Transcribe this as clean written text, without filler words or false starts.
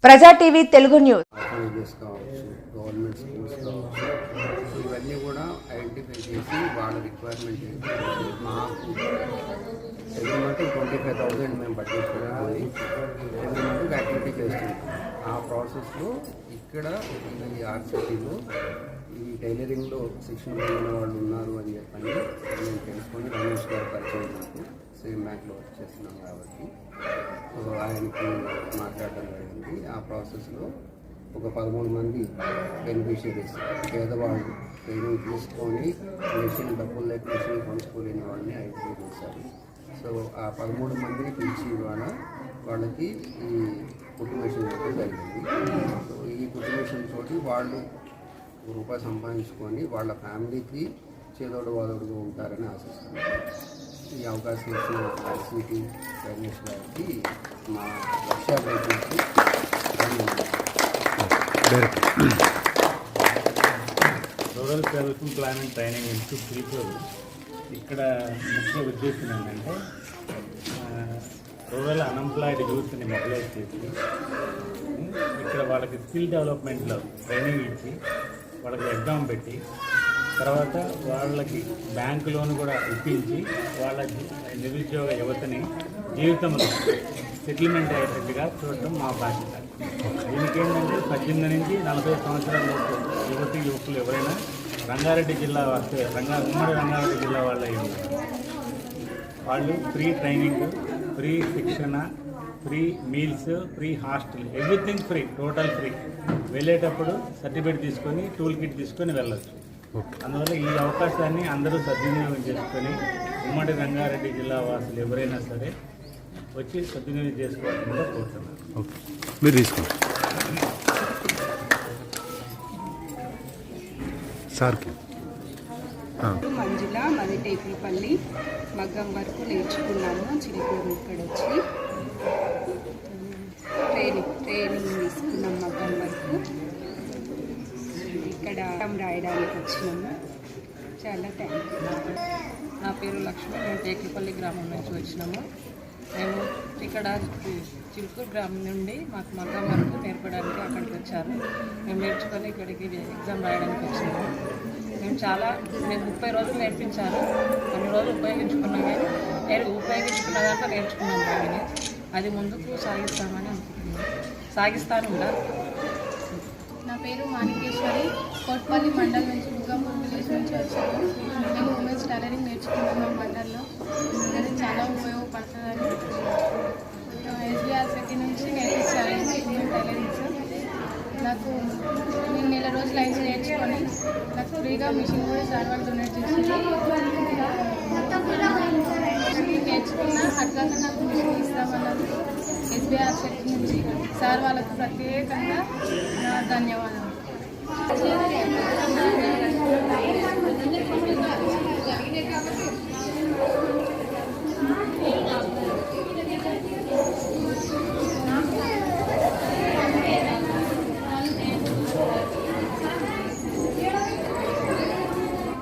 ప్రజా TV Telugu news. Colleges కావచ్చు, government schools కావచ్చు, ఇవన్నీ కూడా ఐడెంటిఫై చేసి వాళ్ళ రిక్వైర్మెంట్ ఏంటి మాకు ఎవ్రీ మంత్ 25,000 మేము బడ్జెట్ పెట్టుకొని ఎవ్రీ మంత్ యాక్టివిటీ చేస్తున్నాం. ఆ ప్రాసెస్లో ఇక్కడ ఈ ఆర్సిటీలో ఈ టైలరింగ్లో శిక్షణ పొందిన వాళ్ళు ఉన్నారు అని చెప్పని నేను తెలుసుకొని రమేష్ గారు పరిచయం నాకు సేమ్ బ్యాంక్లో వర్క్ చేస్తున్నాం కాబట్టి ఆయనకి మాట్లాడడం జరిగింది. ఆ ప్రాసెస్లో ఒక 13 మంది బెనిఫిషియరీస్ పేదవాళ్ళు ట్రైనింగ్ తీసుకొని మెషిన్ డబ్బులు లేక మెషిన్ కొనుక్కోలేని వాళ్ళని ఐడెంటిఫై చేశారు. సో ఆ 13 మందిని పిలిచి ఇవాళ వాళ్ళకి ఈ కుట్టు మెషిన్ ఇవ్వడం జరిగింది. సో ఈ కుట్టు మెషిన్ తోటి వాళ్ళు రూపాయి సంపాదించుకొని వాళ్ళ ఫ్యామిలీకి చేదోడు వాదోడుగా ఉంటారని ఆశిస్తున్నాను. ఈ అవకాశం ఇచ్చిన ఆర్సిటీ రమేష్ గారికి మా లక్ష్యాభివృద్ధికి rural development planning training institute Sripur ఇక్కడ ముఖ్య ఉద్దేశం ఏంటంటే రూరల్ అన్ఎంప్లాయిడ్ యూత్ని మొబిలైజ్ చేసి ఇక్కడ వాళ్ళకి స్కిల్ డెవలప్మెంట్లో ట్రైనింగ్ ఇచ్చి వాళ్ళకి ఎగ్జామ్ పెట్టి తర్వాత వాళ్ళకి బ్యాంకు లోన్ కూడా ఇప్పించి వాళ్ళ నిరుద్యోగ యువతని జీవితంలో సెటిల్మెంట్ అయ్యేటట్టుగా చూడటం మా బాధ్యత. దీనికి ఏంటంటే 18 నుంచి 40 సంవత్సరాల యువతి యువకులు ఎవరైనా రంగారెడ్డి జిల్లా వస్తే ఉమ్మడి రంగారెడ్డి జిల్లా వాళ్ళే ఉన్నారు. వాళ్ళు ఫ్రీ ట్రైనింగ్, ఫ్రీ శిక్షణ, free meals, free hostel, everything free, total free. వెళ్ళేటప్పుడు సర్టిఫికేట్ తీసుకొని టూల్ కిట్ తీసుకొని వెళ్ళచ్చు. అందువల్ల ఈ అవకాశాన్ని అందరూ సద్వినియోగం చేసుకొని ఉమ్మడి రంగారెడ్డి జిల్లా వాసులు ఎవరైనా సరే వచ్చి సద్వినియోగం చేసుకోవాలని కోరుతున్నాను. మీరు తీసుకోండి సార్కి. మంజుల, మాది టేపులపల్లి. మగ్గం వరకు నేర్చుకున్నాము. చిలుకూరు ఇక్కడ వచ్చి ట్రైనింగ్ తీసుకున్నాం. మగ్గం వరకు ఇక్కడ రాయడానికి వచ్చినాము. చాలా థ్యాంక్ యూ. నా పేరు లక్ష్మి. మేము టేకులపల్లి గ్రామం నుంచి వచ్చినాము. మేము ఇక్కడ చిలుకూరు గ్రామం నుండి మాకు మగ్గం వరకు నేర్పడానికి అక్కడికి వచ్చారు. మేము నేర్చుకొని ఇక్కడికి ఎగ్జామ్ రాయడానికి వచ్చినాము. మేము 30 రోజులు నేర్పించారు. కొన్ని రోజులు ఉపయోగించుకున్నాం, కానీ ఉపయోగించుకున్న దాంట్లో నేర్చుకున్నాం బాగానే. అది ముందుకు సాగిస్తామని అనుకుంటున్నాం. సాగిస్తాను కూడా. నా పేరు మాణికేశ్వరి. కోట్పల్లి మండల్ నుంచి, దుర్గాపూర్ విలేజ్ నుంచి వచ్చాను. మేము ఉమెన్స్ టైలరింగ్ నేర్చుకున్నాం మండల్లో. అది చాలా ఉపయోగపడుతుందని SBRCT నుంచి నేర్పించారు ఉమెన్ టైలరింగ్స్. నేను నెల రోజులు అయితే నేర్చుకొని నాకు ఫ్రీగా మిషన్ కూడా సార్ వాళ్ళు డొనేట్ చేసింది. నేర్చుకున్న అట్లాగే నాకు మిషన్ ఇస్తామన్నారు SBRCT నుంచి. సార్ వాళ్ళకు ప్రత్యేకంగా ధన్యవాదాలు.